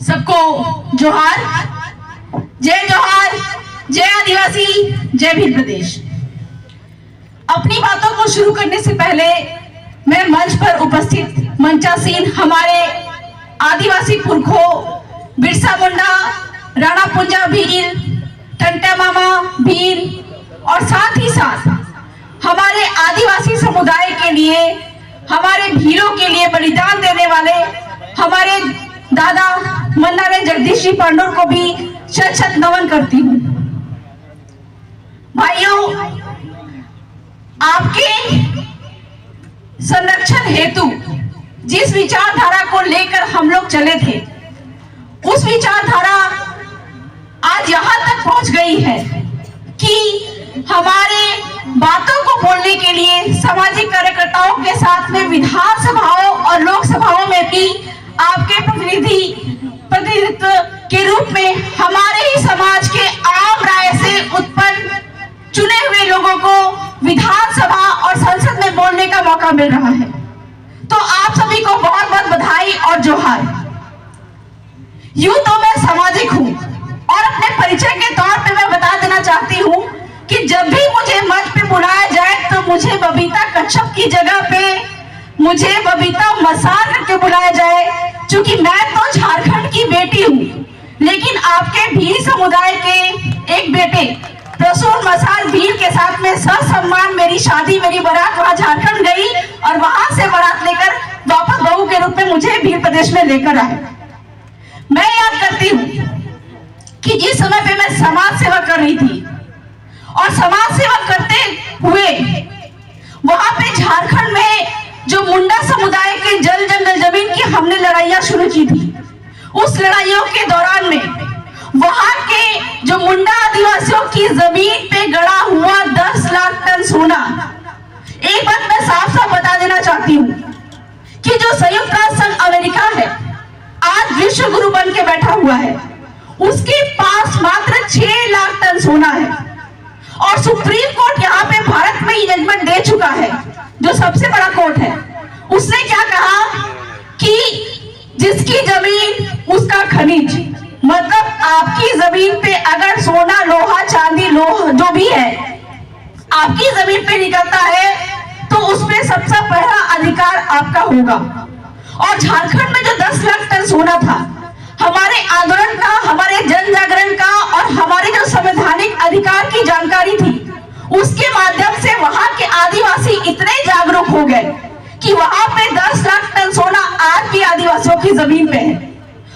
सबको जोहार, जय जय आदिवासी, जय भील प्रदेश। अपनी बातों को शुरू करने से पहले मैं मंच पर उपस्थित मंचासीन हमारे आदिवासी पुरखों बिरसा मुंडा, राणा पुंजा भील, टंटा मामा भील और साथ ही साथ हमारे आदिवासी समुदाय के लिए, हमारे भीलों के लिए बलिदान देने वाले हमारे दादा मन्नारे जगदीश जी पांडुर को भी शत शत नमन करती हूँ। भाइयों, आपके संरक्षण हेतु जिस विचारधारा को लेकर हम लोग चले थे, उस विचारधारा आज यहाँ तक पहुंच गई है कि हमारे बातों को बोलने के लिए सामाजिक कार्यकर्ताओं के साथ में विधानसभाओं और लोकसभाओं में भी आपके प्रतिनिधित्व के रूप में हमारे ही समाज के आम राय से उत्पन्न चुने हुए लोगों को विधानसभा और संसद में बोलने का मौका मिल रहा है। तो आप सभी को बहुत बहुत बधाई और जोहार। यूं तो मैं सामाजिक हूं और अपने परिचय के तौर पे मैं बता देना चाहती हूं कि जब भी मुझे मंच पे बुलाया जाए तो मुझे बबीता कच्छप की जगह पे मुझे बबीता मसार करके बुलाया जाए, क्योंकि मैं तो झारखंड की बेटी हूँ। लेकिन आपके भील समुदाय के एक बेटे प्रसून मसार भील के साथ में ससम्मान मेरी शादी, मेरी बारात वहां झारखंड गई और वहां से बारात लेकर वापस बहू के रूप में मुझे भील प्रदेश में लेकर आए। मैं याद करती हूँ कि जिस समय पे मैं समाज सेवा कर रही थी और समाज सेवा करते हुए वहां पे झारखंड में जो मुंडा समुदाय के जल जंगल जमीन की हमने लड़ाइयां शुरू की थी, उस लड़ाइयों के दौरान में वहां के जो मुंडा आदिवासियों की जमीन पे गड़ा हुआ 10 लाख टन सोना। एक बात मैं साफ साफ बता देना चाहती हूँ कि जो संयुक्त राष्ट्र संघ अमेरिका है, आज विश्व गुरु बन के बैठा हुआ है, उसके पास मात्र 6 लाख टन सोना है। और सुप्रीम कोर्ट यहाँ पे भारत में ही जजमेंट दे चुका है, जो सबसे बड़ा कोर्ट है। उसने क्या कहा कि जिसकी जमीन उसका खनिज, मतलब आपकी जमीन पे अगर सोना, लोहा, चांदी, लोह जो भी है आपकी जमीन पे निकलता है तो उसमें सबसे पहला अधिकार आपका होगा। और झारखंड में जो 10 लाख टन सोना था, हमारे आंदोलन का, हमारे जन जागरण का और हमारे जो संवैधानिक अधिकार की जानकारी थी, उसके माध्यम से वहां के आदिवासी इतने जागरूक हो गए कि वहां पे 10 लाख टन सोना आज भी आदिवासियों की जमीन पे है।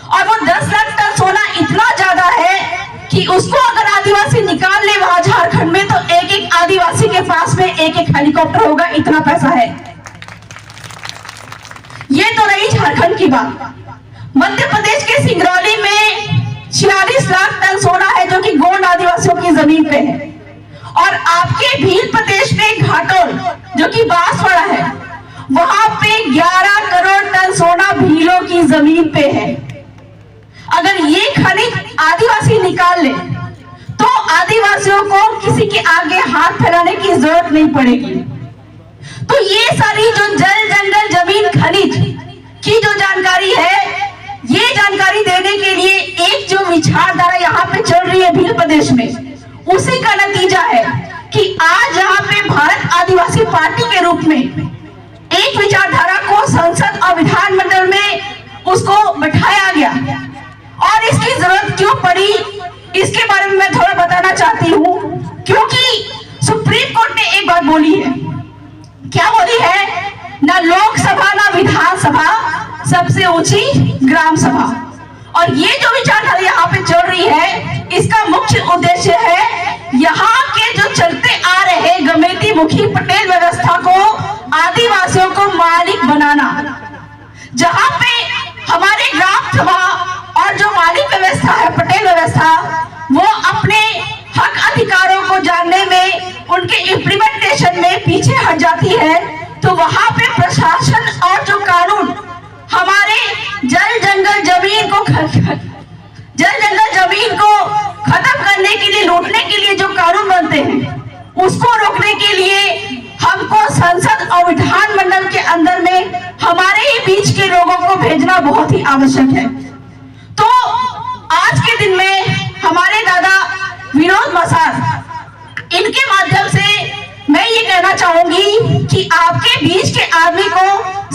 और वो 10 लाख टन सोना इतना ज्यादा है कि उसको अगर आदिवासी निकाल ले वहां झारखंड में, तो एक एक आदिवासी के पास में एक एक हेलीकॉप्टर होगा, इतना पैसा है। ये तो रही झारखंड की बात। मध्य प्रदेश के सिंगरौली में 46 लाख टन सोना है, जो कि गोंड आदिवासियों की जमीन पे है। और आपके भील प्रदेश में घाटोल, जो कि बांसवाड़ा है, वहां पे 11 करोड़ टन सोना भीलों की जमीन पे है। अगर ये खनिज आदिवासी निकाल ले तो आदिवासियों को किसी के आगे हाथ फैलाने की जरूरत नहीं पड़ेगी। तो ये सारी जो जल जंगल जमीन खनिज की जो जानकारी है, ये जानकारी देने के लिए एक जो विचारधारा यहाँ पे चल रही है भील प्रदेश में, उसी का नतीजा है कि आज यहाँ पे भारत आदिवासी पार्टी के रूप में एक विचारधारा को संसद और विधानमंडल में उसको बैठाया गया। और इसकी जरूरत क्यों पड़ी, इसके बारे में मैं थोड़ा बताना चाहती हूँ। क्योंकि सुप्रीम कोर्ट ने एक बात बोली है। क्या बोली है? ना लोकसभा ना विधानसभा, सबसे ऊंची ग्राम सभा। और ये जो विचारधारा यहाँ पे चल रही है, इसका मुख्य उद्देश्य है यहाँ के जो चलते आ रहे गमेती मुखी पटेल व्यवस्था को आदिवासियों को मालिक बनाना। जहाँ पे हमारे ग्राम सभा और जो मालिक व्यवस्था है, पटेल व्यवस्था, वो अपने हक अधिकारों को जानने में, उनके इम्प्लीमेंटेशन में पीछे हट जाती है, तो वहां पे प्रशासन और जो कानून हमारे जल जंगल जमीन को खत्म करने के लिए, लूटने के लिए जो कानून बनते हैं, उसको रोकने के लिए हमको संसद और विधानमंडल के अंदर में हमारे ही बीच के लोगों को भेजना बहुत ही आवश्यक है। तो आज के दिन में हमारे दादा विनोद मसार, इनके माध्यम से मैं ये कहना चाहूंगी कि आपके बीच के आदमी को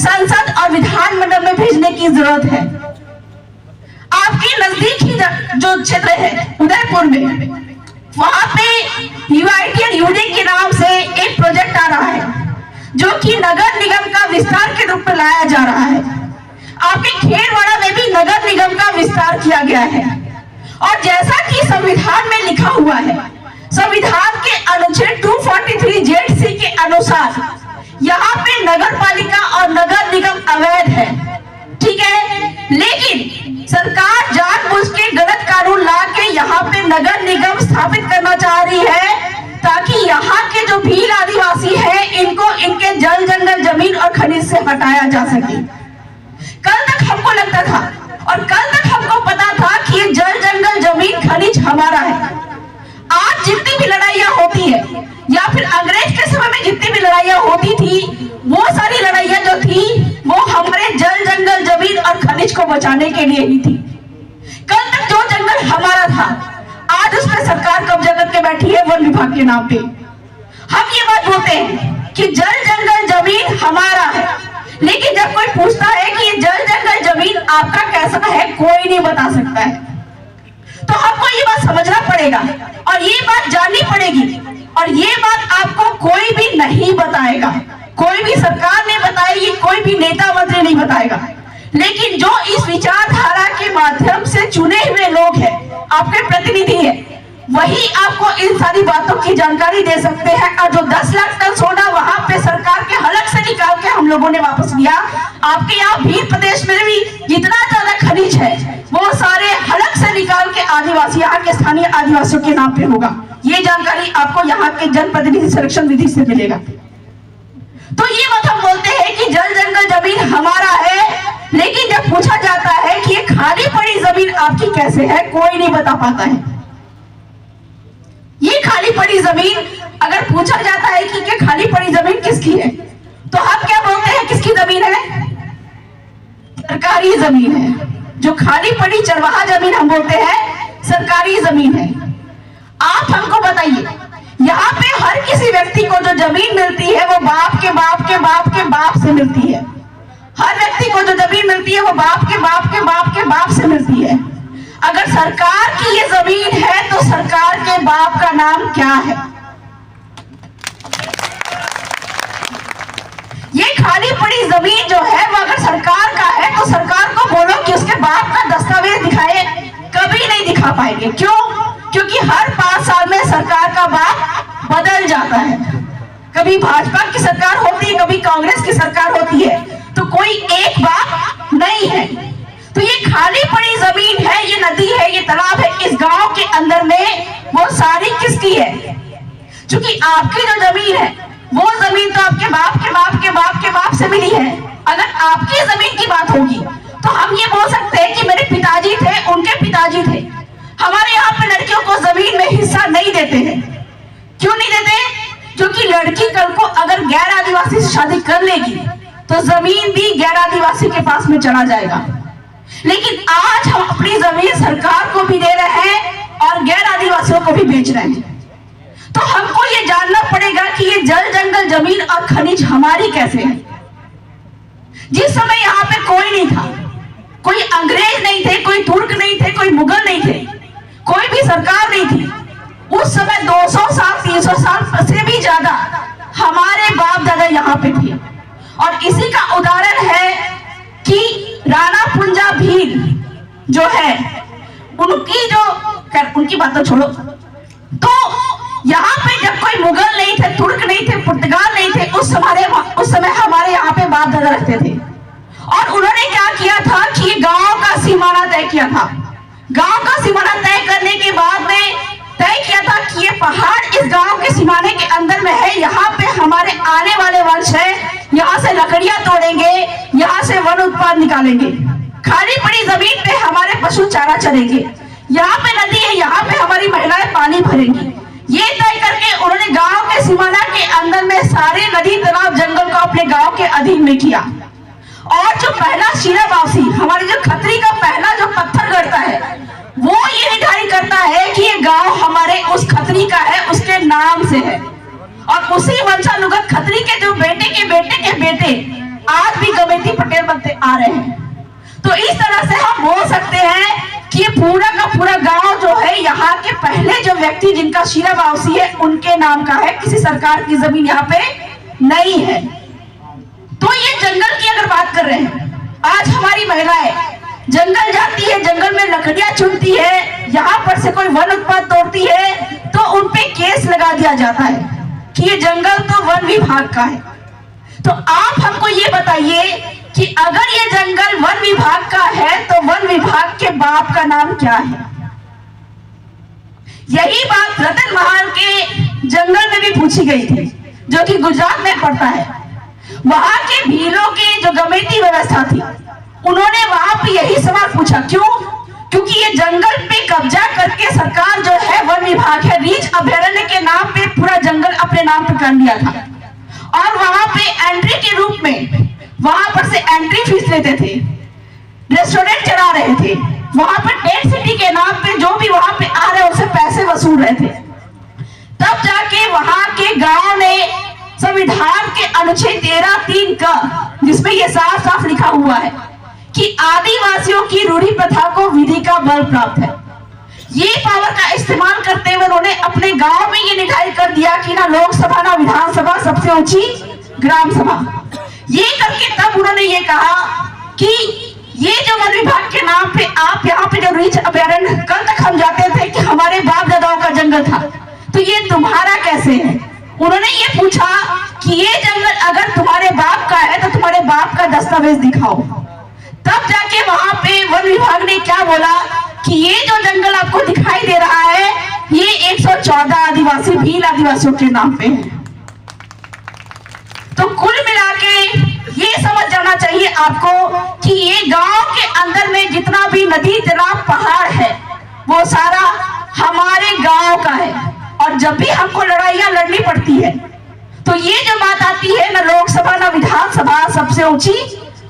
संसद और विधानमंडल में भेजने की जरूरत है। आपके नजदीक ही जो क्षेत्र है उदयपुर में, वहां पे यूआईटी और यूनिक के नाम से एक प्रोजेक्ट आ रहा है जो कि नगर निगम का विस्तार के रूप में लाया जा रहा है। आपके खेरवाड़ा में भी नगर निगम का विस्तार किया गया है और जैसा कि संविधान में लिखा हुआ है, संविधान के अनुच्छेद 243 जेड-सी के अनुसार यहाँ पे नगर पालिका और नगर निगम अवैध है, ठीक है। लेकिन सरकार जानबूझ के गलत कानून ला के यहाँ पे नगर निगम स्थापित करना चाह रही है ताकि यहाँ के जो भील आदिवासी हैं इनको इनके जल जंगल जमीन और खनिज से हटाया जा सके। कल तक हमको लगता था और कल तक हमको पता था कि ये जल जंगल जमीन खनिज हमारा है। आज जितनी भी लड़ाइयां होती है या फिर अंग्रेज के समय में जितनी भी लड़ाइयां होती थी, वो सारी लड़ाइयां जो थी वो हमारे जल जंगल जमीन और खनिज को बचाने के लिए ही थी। कल तक जो जंगल हमारा था आज उस पर सरकार कब्जा करके बैठी है वन विभाग के नाम पे। हम ये बात बोलते हैं कि जल जंगल जमीन हमारा है, लेकिन जब कोई पूछता है कि ये जल जंगल जमीन आपका कैसा है, कोई नहीं बता सकता है। तो आपको ये बात समझना पड़ेगा और ये बात जाननी पड़ेगी और ये बात आपको कोई भी नहीं बताएगा, कोई भी सरकार नहीं बताएगी, कोई भी नेता मंत्री नहीं बताएगा। लेकिन जो इस विचारधारा के माध्यम से चुने हुए लोग हैं, आपके प्रतिनिधि हैं, वही आपको इन सारी बातों की जानकारी दे सकते हैं। और जो 10 लाख टन सोना वहां पे सरकार के हलक से निकाल के हम लोगों ने वापस लिया, आपके यहाँ भील प्रदेश में भी जितना ज्यादा खनिज है वो सारे हलक से निकाल के आदिवासी, यहाँ के स्थानीय आदिवासियों के नाम पे होगा। ये जानकारी आपको यहाँ के जनप्रतिनिधि संरक्षण निधि से मिलेगा। तो ये बात हम बोलते हैं कि जल जंगल जमीन हमारा है, लेकिन जब पूछा जाता है कि ये खाली पड़ी जमीन आपकी कैसे है, कोई नहीं बता पाता है। ये खाली पड़ी जमीन अगर पूछा जाता है कि ये खाली पड़ी जमीन किसकी है, तो हम क्या बोलते हैं किसकी जमीन है? सरकारी जमीन है। जो खाली पड़ी चरवाहा जमीन हम बोलते हैं सरकारी जमीन है। आप हमको बताइए, यहाँ पे हर किसी व्यक्ति को जो जमीन मिलती है वो बाप के बाप के बाप के बाप से मिलती है। हर व्यक्ति को जो जमीन मिलती है वो बाप के बाप के बाप के बाप से मिलती है। अगर सरकार की ये जमीन है तो सरकार के बाप का नाम क्या है? ये खाली पड़ी जमीन जो है वो अगर सरकार का है तो सरकार को बोलो कि उसके बाप का दस्तावेज दिखाए, कभी नहीं दिखा पाएंगे। क्यों? क्योंकि हर 5 साल में सरकार का बाप बदल जाता है। कभी भाजपा की सरकार होती है, कभी कांग्रेस की सरकार होती है, तो कोई एक बाप नहीं है। तो ये खाली पड़ी जमीन है, ये नदी है, ये तालाब है, इस गांव के अंदर में वो सारी किसकी है? क्योंकि आपकी जो जमीन है वो जमीन तो आपके बाप के बाप के बाप के बाप से मिली है। अगर आपकी जमीन की बात होगी तो हम ये बोल सकते हैं कि मेरे पिताजी थे, उनके पिताजी थे। हमारे यहाँ पे लड़कियों को जमीन में हिस्सा नहीं देते हैं। क्यों नहीं देते? क्योंकि लड़की कल को अगर गैर आदिवासी से शादी कर लेगी तो जमीन भी गैर आदिवासी के पास में चला जाएगा। लेकिन आज हम अपनी जमीन सरकार को भी दे रहे हैं और गैर आदिवासियों को भी बेच रहे हैं। तो हमको ये जानना पड़ेगा कि ये जल जंगल जमीन और खनिज हमारी कैसे है। जिस समय यहाँ पे कोई नहीं था, कोई अंग्रेज नहीं थे, कोई तुर्क नहीं थे, कोई मुगल नहीं थे, कोई भी सरकार नहीं थी, उस समय 200 साल 300 साल से भी ज्यादा हमारे बाप दादा यहाँ पे थे। और इसी का उदाहरण है कि राणा पुंजा भील जो है, उनकी बात तो छोड़ो, तो यहाँ पे जब कोई मुगल नहीं थे, तुर्क नहीं थे, पुर्तगाल नहीं थे, उस समय हमारे यहाँ पे बाप दादा रहते थे। और उन्होंने क्या किया था कि ये गांव का सीमाना तय किया था। गांव का सीमाना तय करने के बाद में तय किया था कि ये पहाड़ इस गांव के सीमाने के अंदर में है, यहाँ पे हमारे आने वाले वंश है, यहाँ से लकड़ियां तोड़ेंगे, यहाँ से वन उत्पाद निकालेंगे, खाली पड़ी जमीन पे हमारे पशु चारा चरेंगे, यहाँ पे नदी है, यहाँ पे हमारी महिलाएं पानी भरेंगी। ये तय करके उन्होंने गांव के सीमाना के अंदर में सारे नदी तालाब जंगल को अपने गांव के अधीन में किया। और जो पहला शिलावासी, हमारे जो खत्री का पहला जो पत्थर गड़ता है, वो नाम से है। और उसी वंशानुगत खत्री के जो बेटे के बेटे के बेटे आज भी गमेती पटेल बनते आ रहे हैं। तो इस तरह से हम बोल सकते हैं कि ये पूरा का पूरा गांव जो है, यहाँ के पहले जो व्यक्ति जिनका शीरा वावसी है उनके नाम का है, किसी सरकार की जमीन यहाँ पे नहीं है। तो ये जंगल की अगर बात कर रहे हैं, आज हमारी महिलाएं जंगल जाती है, जंगल में लकड़ियां चुनती है, यहाँ पर से कोई वन उत्पाद तोड़ती है तो उनपे केस लगा दिया जाता है कि ये जंगल तो वन विभाग का है। तो आप हमको ये बताइए कि अगर ये जंगल वन विभाग का है तो वन विभाग के बाप का नाम क्या है? यही बात रतन महल के जंगल में भी पूछी गई थी, जो कि गुजरात में पड़ता है। वहां के भीलों की जो गमेती व्यवस्था थी, उन्होंने वहां पे यही सवाल पूछा। क्यों? क्योंकि ये जंगल पे कब्जा करके सरकार जो है, वन विभाग है, रीछ अभयारण्य के नाम पे पूरा जंगल अपने नाम पे कर लिया था। और वहां पे एंट्री के रूप में वहां पर से एंट्री फीस लेते थे, रेस्टोरेंट चला रहे थे, वहां पर टेंट सिटी के नाम पे जो भी वहां पे आ रहे उनसे पैसे वसूल रहे थे। तब जाके वहां के गांव ने संविधान के अनुच्छेद 13(3) का, जिसमें यह साफ साफ लिखा हुआ है कि आदिवासियों की रूढ़ी प्रथा को विधि का बल प्राप्त है। ये पावर का इस्तेमाल करते हुए उन्होंने अपने गांव में ये निर्धारित कर दिया कि ना लोकसभा ना विधानसभा, सबसे ऊंची ग्राम सभा। ये करके तब उन्होंने ये कहा कि ये जो वन विभाग के नाम पे आप यहाँ पे जो रीछ अभयारण्य, कल तक हम जाते थे कि हमारे बाप दादाओं का जंगल था, तो ये तुम्हारा कैसे है? उन्होंने ये पूछा कि ये जंगल अगर तुम्हारे बाप का है तो तुम्हारे बाप का दस्तावेज दिखाओ। तब जाके वहां पे वन विभाग ने क्या बोला कि ये जो जंगल आपको दिखाई दे रहा है, ये 114 आदिवासी भील आदिवासियों के नाम पे है। तो कुल मिला के ये समझ जाना चाहिए आपको कि ये गांव के अंदर में जितना भी नदी, तालाब, पहाड़ है, वो सारा हमारे गांव का है। और जब भी हमको लड़ाइयां लड़नी पड़ती है तो ये जो बात आती है, ना लोकसभा ना विधानसभा, सबसे ऊंची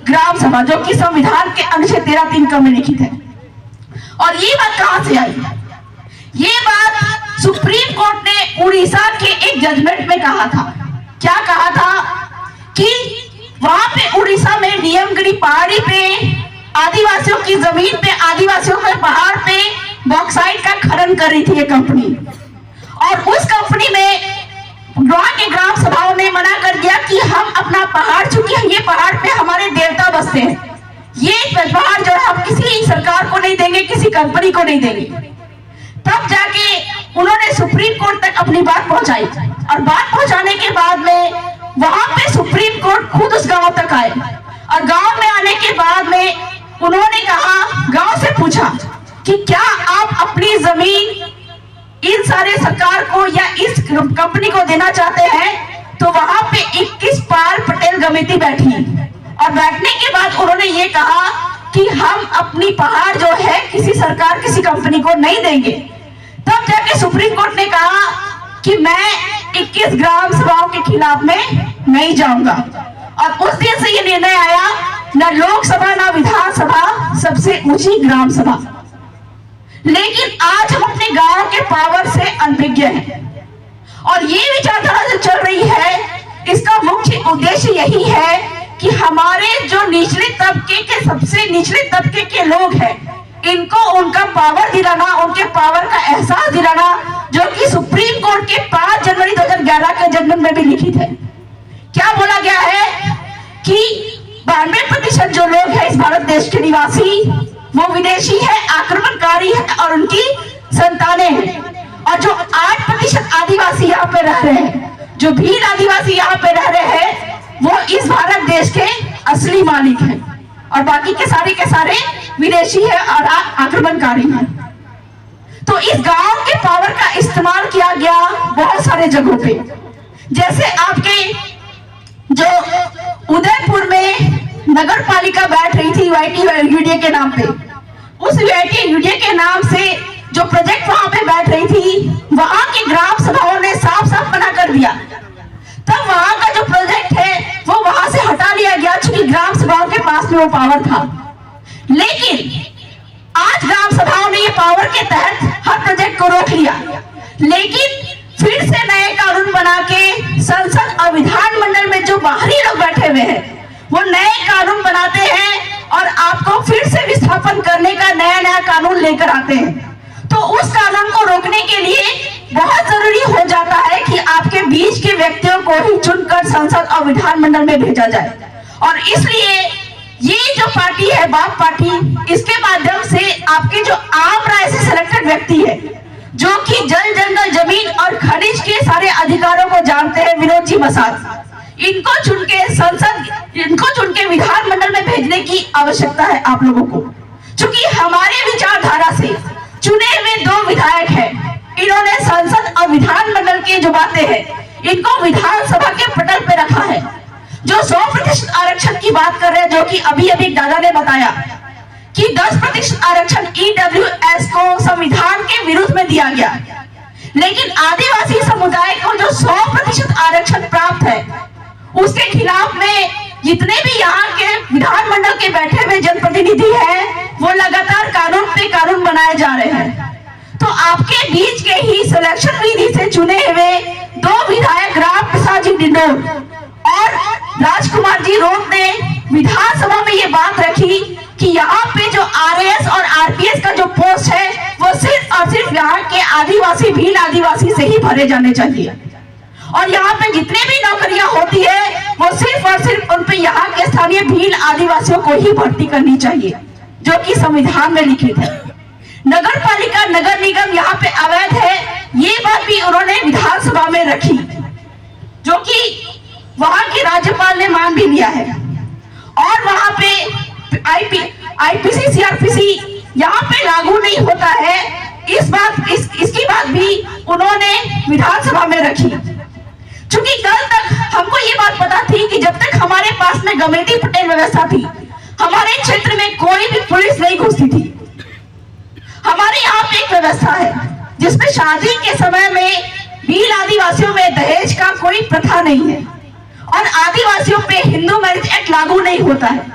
ग्राम सभा, जो कि संविधान के अनुच्छेद 13(3) में लिखित है। और ये बात कहां से आई? ये बात सुप्रीम कोर्ट ने उड़ीसा के एक जजमेंट में कहा था। क्या कहा था कि वहां पे उड़ीसा में नियमगिरी पहाड़ी पे आदिवासियों की जमीन पे, आदिवासियों के पहाड़ पे बॉक्साइट का खनन कर रही थी ये कंपनी। और उस कंपनी में वहां के ग्राम सभाओं ने मना कर दिया कि हम अपना पहाड़, चूंकि ये पहाड़ पे हमारे देवता बसते हैं, ये पहाड़ जो है हम किसी सरकार को नहीं देंगे, किसी कंपनी को नहीं देंगे। तब जाके उन्होंने सुप्रीम कोर्ट तक अपनी बात पहुंचाई। और बात पहुंचाने के बाद में वहां पे सुप्रीम कोर्ट खुद उस गांव तक आए। और गांव में आने के बाद में उन्होंने कहा, गांव से पूछा कि क्या आप अपनी जमीन इन सारे सरकार को या इस कंपनी को देना चाहते हैं? तो वहां पे 21 पाल पटेल गमेती बैठी। और बैठने के बाद उन्होंने ये कहा कि हम अपनी पहाड़ जो है किसी सरकार, किसी कंपनी को नहीं देंगे। तब जाके सुप्रीम कोर्ट ने कहा कि मैं 21 ग्राम सभाओं के खिलाफ में नहीं जाऊंगा। और उस दिन से ये निर्णय आया, ना लोकसभा ना विधानसभा, सबसे ऊंची ग्राम सभा। लेकिन आज हम अपने गांव के पावर से अनभिज्ञ हैं। और ये विचारधारा जो चल रही है, इसका मुख्य उद्देश्य यही है कि हमारे जो निचले तबके के, सबसे निचले तबके के लोग हैं, इनको उनका पावर दिलाना, उनके पावर का एहसास दिलाना, जो कि सुप्रीम कोर्ट के 5 जनवरी 2011 के जजमेंट में भी लिखित है। क्या बोला गया है कि 92% जो लोग हैं इस भारत देश के निवासी, वो विदेशी है, आक्रमणकारी है और उनकी संतानें हैं। और जो 8% आदिवासी यहाँ पे रह रहे हैं, जो भील आदिवासी यहाँ पे रह रहे हैं, वो इस भारत देश के असली मालिक हैं। और बाकी के सारे विदेशी है और आक्रमणकारी हैं। तो इस गांव के पावर का इस्तेमाल किया गया बहुत सारे जगहों पे। जैसे आपके जो उदयपुर में नगर पालिका बैठ रही थी यूडीए के नाम पे, उस यूडीए के नाम से जो प्रोजेक्ट वहां पे बैठ रही थी, वहां की ग्राम सभाओं ने साफ साफ मना कर दिया। तब वहां का जो प्रोजेक्ट है वो वहां से हटा लिया गया, क्योंकि ग्राम सभाओं के पास में वो पावर था। लेकिन आज ग्राम सभाओं ने ये पावर के तहत हर प्रोजेक्ट को रोक लिया। लेकिन फिर से नए बना के संसद और विधानमंडल में जो बाहरी लोग बैठे हुए हैं वो नए कानून बनाते हैं और आपको फिर से विस्थापन करने का नया नया कानून लेकर आते हैं। तो उस कानून को रोकने के लिए बहुत जरूरी हो जाता है कि आपके बीच के व्यक्तियों को ही चुनकर संसद और विधानमंडल में भेजा जाए। और इसलिए ये जो पार्टी है बाप पार्टी, इसके माध्यम से आपके जो आम राय से सिलेक्टेड व्यक्ति है जो कि जल जंगल जमीन और खनिज के सारे अधिकारों को जानते हैं, विनोद जी मसाद, इनको चुन के संसद, इनको चुन के विधानमंडल में भेजने की आवश्यकता है आप लोगों को। क्योंकि हमारे विचारधारा से चुने हुए 2 विधायक हैं, इन्होंने संसद और विधानमंडल की जो बातें हैं इनको विधानसभा के पटल पे रखा है। जो 100% आरक्षण की बात कर रहे हैं, जो कि अभी अभी दादा ने बताया कि 10% आरक्षण ईडब्ल्यूएस को संविधान के विरुद्ध में दिया गया, लेकिन आदिवासी समुदाय को जो 100% आरक्षण प्राप्त है उसके खिलाफ में जितने भी यहाँ के विधानमंडल के बैठे हुए जनप्रतिनिधि हैं वो लगातार कानून पे कानून बनाए जा रहे हैं। तो आपके बीच के ही सिलेक्शन विधि से चुने हुए 2 विधायक राम प्रसाद जी डिंडोर और राजकुमार जी रोड ने विधानसभा में ये बात रखी कि यहाँ पे जो आरएएस और आरपीएस का जो पोस्ट है वो सिर्फ और सिर्फ यहाँ के आदिवासी भील आदिवासी से ही भरे जाने चाहिए, और यहाँ पे जितने भी नौकरियां होती है वो सिर्फ और सिर्फ उन पे यहाँ के स्थानीय भील आदिवासियों को ही भर्ती करनी चाहिए, जो कि संविधान में लिखित है। नगर पालिका नगर निगम यहाँ पे अवैध है, ये बात भी उन्होंने विधानसभा में रखी, जो कि वहां के राज्यपाल ने मान भी लिया है। और वहां पे आईपीसी सीआरपीसी यहाँ पे लागू नहीं होता है, इसकी बात भी उन्होंने विधानसभा में रखी। क्योंकि कल तक हमको ये बात पता थी कि जब तक हमारे पास में गमेटी पटेल व्यवस्था थी, हमारे क्षेत्र में कोई भी पुलिस नहीं घुसती थी। हमारे यहाँ पे एक व्यवस्था है जिसमें शादी के समय में भील आदिवासियों में दहेज का कोई प्रथा नहीं है और आदिवासियों पे हिंदू मैरिज एक्ट लागू नहीं होता है।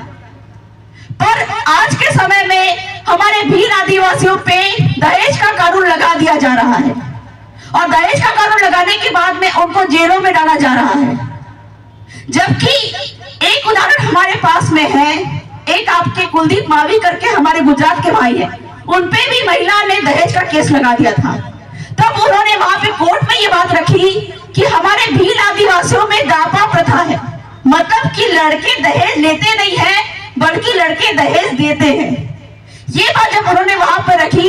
पर आज के समय में हमारे भील आदिवासियों पे दहेज का कानून लगा दिया जा रहा है, और दहेज का कानून लगाने के बाद में उनको जेलों में डाला जा रहा है। जबकि एक उदाहरण हमारे पास में है, एक आपके कुलदीप मावी करके हमारे गुजरात के भाई है, उनपे भी महिला ने दहेज का केस लगा दिया था। तब उन्होंने वहां पे कोर्ट में ये बात रखी कि हमारे भील आदिवासियों में दापा प्रथा है, मतलब कि लड़के दहेज लेते नहीं है बल्कि लड़के दहेज देते हैं। ये बात जब उन्होंने वहां पर रखी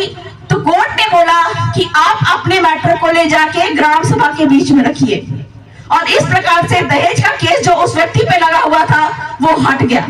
तो कोर्ट ने बोला कि आप अपने मैटर को ले जाके ग्राम सभा के बीच में रखिए, और इस प्रकार से दहेज का केस जो उस व्यक्ति पे लगा हुआ था वो हट गया।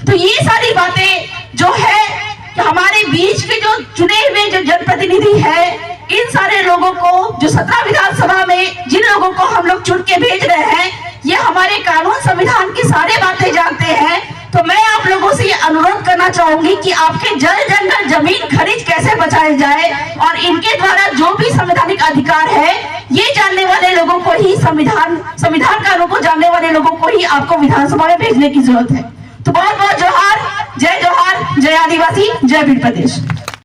तो ये सारी बातें जो है कि हमारे बीच के जो चुने हुए जो जनप्रतिनिधि है, इन सारे लोगों को जो 17 विधानसभा में जिन लोगों को हम लोग चुन के भेज रहे हैं, ये हमारे कानून संविधान की सारी बातें जानते हैं। तो मैं आप लोगों से ये अनुरोध करना चाहूंगी कि आपके जल जंगल जमीन खनिज कैसे बचाए जाए, और इनके द्वारा जो भी संवैधानिक अधिकार है ये जानने वाले लोगों को ही संविधान कानून को जानने वाले लोगों को ही आपको विधानसभा में भेजने की जरूरत है। तो बहुत बहुत जोहार, जय आदिवासी, जय भील प्रदेश।